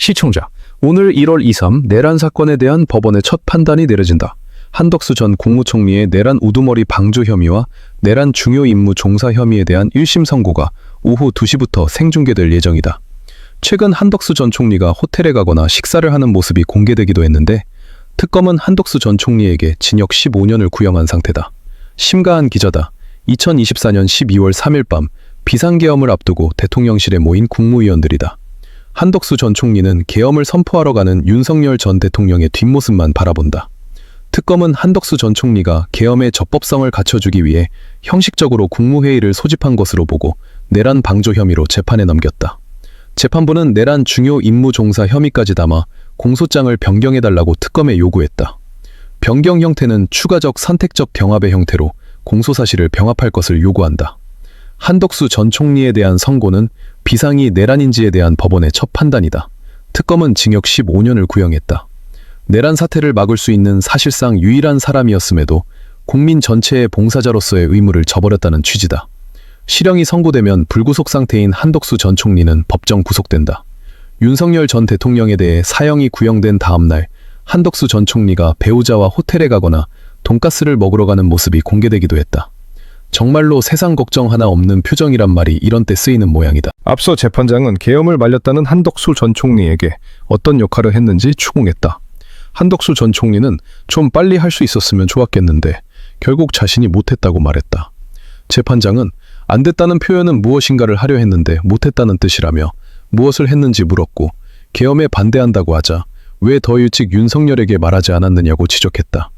시청자, 오늘 1월 23 내란 사건에 대한 법원의 첫 판단이 내려진다. 한덕수 전 국무총리의 내란 우두머리 방조 혐의와 내란 중요 임무 종사 혐의에 대한 1심 선고가 오후 2시부터 생중계될 예정이다. 최근 한덕수 전 총리가 호텔에 가거나 식사를 하는 모습이 공개되기도 했는데 특검은 한덕수 전 총리에게 징역 15년을 구형한 상태다. 심가한 기자다. 2024년 12월 3일 밤 비상계엄을 앞두고 대통령실에 모인 국무위원들이다. 한덕수 전 총리는 계엄을 선포하러 가는 윤석열 전 대통령의 뒷모습만 바라본다. 특검은 한덕수 전 총리가 계엄의 적법성을 갖춰주기 위해 형식적으로 국무회의를 소집한 것으로 보고 내란 방조 혐의로 재판에 넘겼다. 재판부는 내란 중요 임무 종사 혐의까지 담아 공소장을 변경해달라고 특검에 요구했다. 변경 형태는 추가적 선택적 병합의 형태로 공소사실을 병합할 것을 요구한다. 한덕수 전 총리에 대한 선고는 비상이 내란인지에 대한 법원의 첫 판단이다. 특검은 징역 15년을 구형했다. 내란 사태를 막을 수 있는 사실상 유일한 사람이었음에도 국민 전체의 봉사자로서의 의무를 저버렸다는 취지다. 실형이 선고되면 불구속 상태인 한덕수 전 총리는 법정 구속된다. 윤석열 전 대통령에 대해 사형이 구형된 다음 날 한덕수 전 총리가 배우자와 호텔에 가거나 돈가스를 먹으러 가는 모습이 공개되기도 했다. 정말로 세상 걱정 하나 없는 표정이란 말이 이런 때 쓰이는 모양이다. 앞서 재판장은 계엄을 말렸다는 한덕수 전 총리에게 어떤 역할을 했는지 추궁했다. 한덕수 전 총리는 좀 빨리 할 수 있었으면 좋았겠는데 결국 자신이 못했다고 말했다. 재판장은 안 됐다는 표현은 무엇인가를 하려 했는데 못했다는 뜻이라며 무엇을 했는지 물었고 계엄에 반대한다고 하자 왜 더 일찍 윤석열에게 말하지 않았느냐고 지적했다.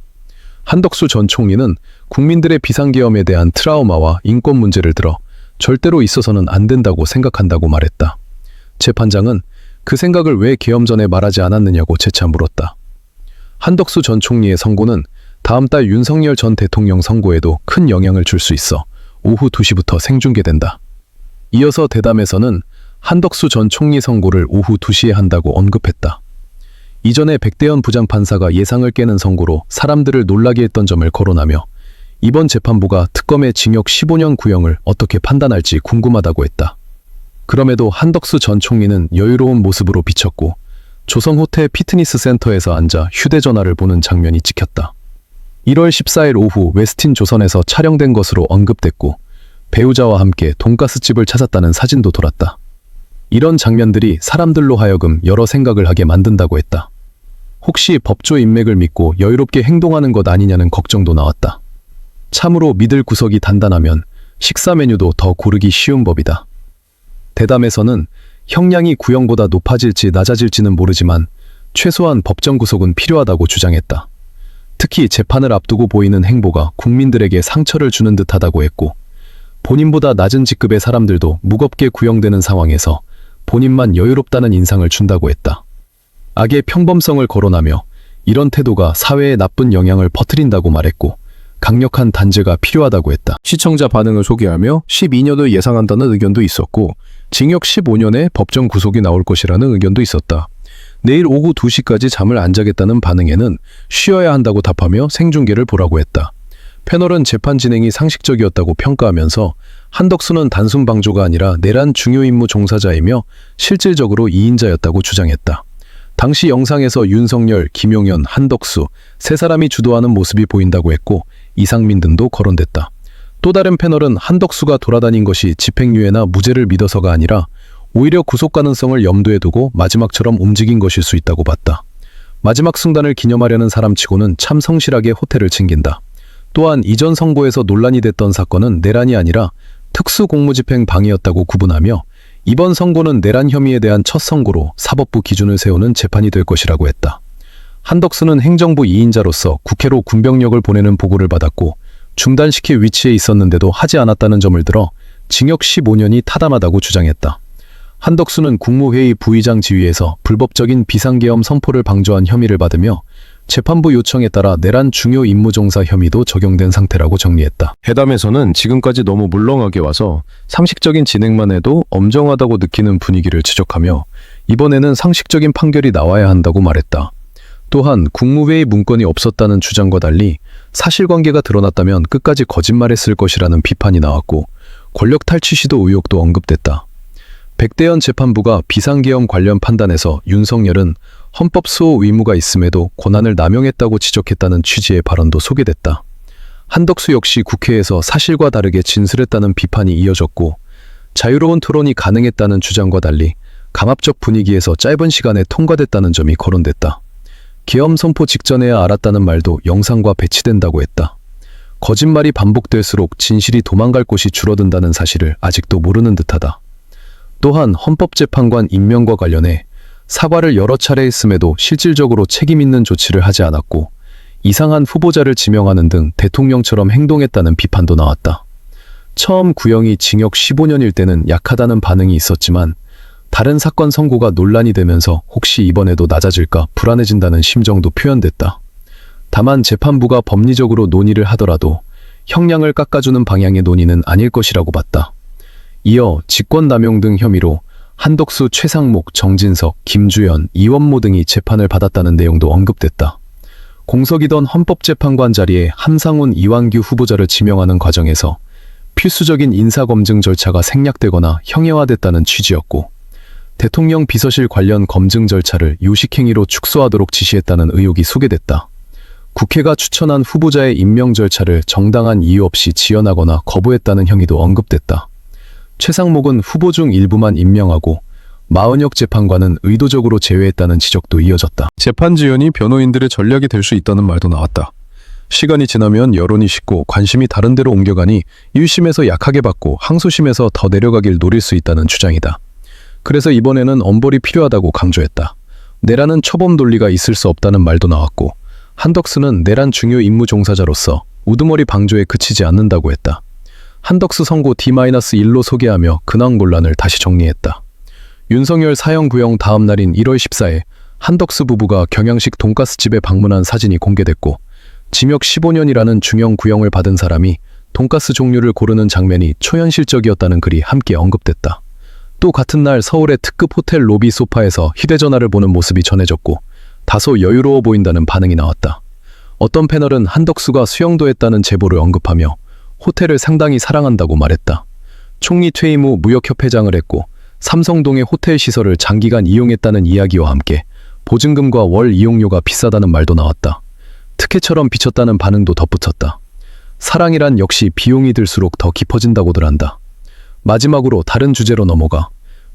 한덕수 전 총리는 국민들의 비상계엄에 대한 트라우마와 인권 문제를 들어 절대로 있어서는 안 된다고 생각한다고 말했다. 재판장은 그 생각을 왜 계엄 전에 말하지 않았느냐고 재차 물었다. 한덕수 전 총리의 선고는 다음 달 윤석열 전 대통령 선고에도 큰 영향을 줄 수 있어 오후 2시부터 생중계된다. 이어서 대담에서는 한덕수 전 총리 선고를 오후 2시에 한다고 언급했다. 이전에 백대현 부장판사가 예상을 깨는 선고로 사람들을 놀라게 했던 점을 거론하며 이번 재판부가 특검의 징역 15년 구형을 어떻게 판단할지 궁금하다고 했다. 그럼에도 한덕수 전 총리는 여유로운 모습으로 비쳤고 조성호텔 피트니스 센터에서 앉아 휴대전화를 보는 장면이 찍혔다. 1월 14일 오후 웨스틴 조선에서 촬영된 것으로 언급됐고 배우자와 함께 돈가스집을 찾았다는 사진도 돌았다. 이런 장면들이 사람들로 하여금 여러 생각을 하게 만든다고 했다. 혹시 법조 인맥을 믿고 여유롭게 행동하는 것 아니냐는 걱정도 나왔다. 참으로 믿을 구석이 단단하면 식사 메뉴도 더 고르기 쉬운 법이다. 대담에서는 형량이 구형보다 높아질지 낮아질지는 모르지만 최소한 법정 구속은 필요하다고 주장했다. 특히 재판을 앞두고 보이는 행보가 국민들에게 상처를 주는 듯하다고 했고 본인보다 낮은 직급의 사람들도 무겁게 구형되는 상황에서 본인만 여유롭다는 인상을 준다고 했다. 악의 평범성을 거론하며 이런 태도가 사회에 나쁜 영향을 퍼뜨린다고 말했고 강력한 단죄가 필요하다고 했다. 시청자 반응을 소개하며 12년을 예상한다는 의견도 있었고 징역 15년의 법정 구속이 나올 것이라는 의견도 있었다. 내일 오후 2시까지 잠을 안 자겠다는 반응에는 쉬어야 한다고 답하며 생중계를 보라고 했다. 패널은 재판 진행이 상식적이었다고 평가하면서 한덕수는 단순 방조가 아니라 내란 중요 임무 종사자이며 실질적으로 2인자였다고 주장했다. 당시 영상에서 윤석열, 김용현, 한덕수 세 사람이 주도하는 모습이 보인다고 했고 이상민 등도 거론됐다. 또 다른 패널은 한덕수가 돌아다닌 것이 집행유예나 무죄를 믿어서가 아니라 오히려 구속 가능성을 염두에 두고 마지막처럼 움직인 것일 수 있다고 봤다. 마지막 순간을 기념하려는 사람치고는 참 성실하게 호텔을 챙긴다. 또한 이전 선고에서 논란이 됐던 사건은 내란이 아니라 특수공무집행 방해였다고 구분하며 이번 선고는 내란 혐의에 대한 첫 선고로 사법부 기준을 세우는 재판이 될 것이라고 했다. 한덕수는 행정부 2인자로서 국회로 군병력을 보내는 보고를 받았고 중단시킬 위치에 있었는데도 하지 않았다는 점을 들어 징역 15년이 타당하다고 주장했다. 한덕수는 국무회의 부의장 지위에서 불법적인 비상계엄 선포를 방조한 혐의를 받으며 재판부 요청에 따라 내란 중요 임무 종사 혐의도 적용된 상태라고 정리했다. 회담에서는 지금까지 너무 물렁하게 와서 상식적인 진행만 해도 엄정하다고 느끼는 분위기를 지적하며 이번에는 상식적인 판결이 나와야 한다고 말했다. 또한 국무회의 문건이 없었다는 주장과 달리 사실관계가 드러났다면 끝까지 거짓말했을 것이라는 비판이 나왔고 권력 탈취 시도 의혹도 언급됐다. 백대현 재판부가 비상계엄 관련 판단에서 윤석열은 헌법 수호 의무가 있음에도 권한을 남용했다고 지적했다는 취지의 발언도 소개됐다. 한덕수 역시 국회에서 사실과 다르게 진술했다는 비판이 이어졌고 자유로운 토론이 가능했다는 주장과 달리 강압적 분위기에서 짧은 시간에 통과됐다는 점이 거론됐다. 계엄 선포 직전에야 알았다는 말도 영상과 배치된다고 했다. 거짓말이 반복될수록 진실이 도망갈 곳이 줄어든다는 사실을 아직도 모르는 듯하다. 또한 헌법재판관 임명과 관련해 사과를 여러 차례 했음에도 실질적으로 책임 있는 조치를 하지 않았고 이상한 후보자를 지명하는 등 대통령처럼 행동했다는 비판도 나왔다. 처음 구형이 징역 15년일 때는 약하다는 반응이 있었지만 다른 사건 선고가 논란이 되면서 혹시 이번에도 낮아질까 불안해진다는 심정도 표현됐다. 다만 재판부가 법리적으로 논의를 하더라도 형량을 깎아주는 방향의 논의는 아닐 것이라고 봤다. 이어 직권남용 등 혐의로 한덕수, 최상목, 정진석, 김주연, 이원모 등이 재판을 받았다는 내용도 언급됐다. 공석이던 헌법재판관 자리에 함상훈, 이완규 후보자를 지명하는 과정에서 필수적인 인사검증 절차가 생략되거나 형해화됐다는 취지였고 대통령 비서실 관련 검증 절차를 요식행위로 축소하도록 지시했다는 의혹이 소개됐다. 국회가 추천한 후보자의 임명 절차를 정당한 이유 없이 지연하거나 거부했다는 혐의도 언급됐다. 최상목은 후보 중 일부만 임명하고 마은혁 재판관은 의도적으로 제외했다는 지적도 이어졌다. 재판 지연이 변호인들의 전략이 될 수 있다는 말도 나왔다. 시간이 지나면 여론이 식고 관심이 다른 데로 옮겨가니 1심에서 약하게 받고 항소심에서 더 내려가길 노릴 수 있다는 주장이다. 그래서 이번에는 엄벌이 필요하다고 강조했다. 내란은 초범 논리가 있을 수 없다는 말도 나왔고 한덕수는 내란 중요 임무 종사자로서 우두머리 방조에 그치지 않는다고 했다. 한덕수 선고 D-1로 소개하며 근황 논란을 다시 정리했다. 윤석열 사형 구형 다음 날인 1월 14일 한덕수 부부가 경양식 돈가스집에 방문한 사진이 공개됐고 징역 15년이라는 중형 구형을 받은 사람이 돈가스 종류를 고르는 장면이 초현실적이었다는 글이 함께 언급됐다. 또 같은 날 서울의 특급 호텔 로비 소파에서 휴대전화를 보는 모습이 전해졌고 다소 여유로워 보인다는 반응이 나왔다. 어떤 패널은 한덕수가 수영도 했다는 제보를 언급하며 호텔을 상당히 사랑한다고 말했다. 총리 퇴임 후 무역협회장을 했고 삼성동의 호텔 시설을 장기간 이용했다는 이야기와 함께 보증금과 월 이용료가 비싸다는 말도 나왔다. 특혜처럼 비쳤다는 반응도 덧붙였다. 사랑이란 역시 비용이 들수록 더 깊어진다고들 한다. 마지막으로 다른 주제로 넘어가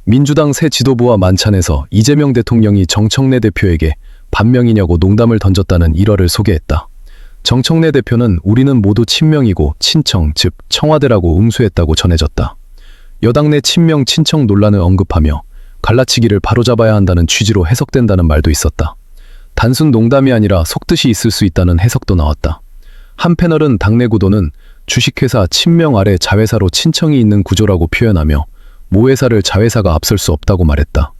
민주당 새 지도부와 만찬에서 이재명 대통령이 정청래 대표에게 반명이냐고 농담을 던졌다는 일화를 소개했다. 정청래 대표는 우리는 모두 친명이고 친청, 즉 청와대라고 응수했다고 전해졌다. 여당 내 친명 친청 논란을 언급하며 갈라치기를 바로잡아야 한다는 취지로 해석된다는 말도 있었다. 단순 농담이 아니라 속뜻이 있을 수 있다는 해석도 나왔다. 한 패널은 당내 구도는 주식회사 친명 아래 자회사로 친청이 있는 구조라고 표현하며 모회사를 자회사가 앞설 수 없다고 말했다.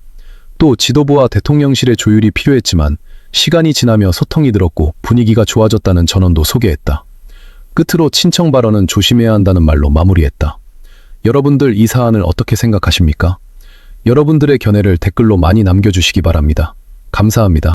또 지도부와 대통령실의 조율이 필요했지만 시간이 지나며 소통이 늘었고 분위기가 좋아졌다는 전언도 소개했다. 끝으로 친청 발언은 조심해야 한다는 말로 마무리했다. 여러분들 이 사안을 어떻게 생각하십니까? 여러분들의 견해를 댓글로 많이 남겨주시기 바랍니다. 감사합니다.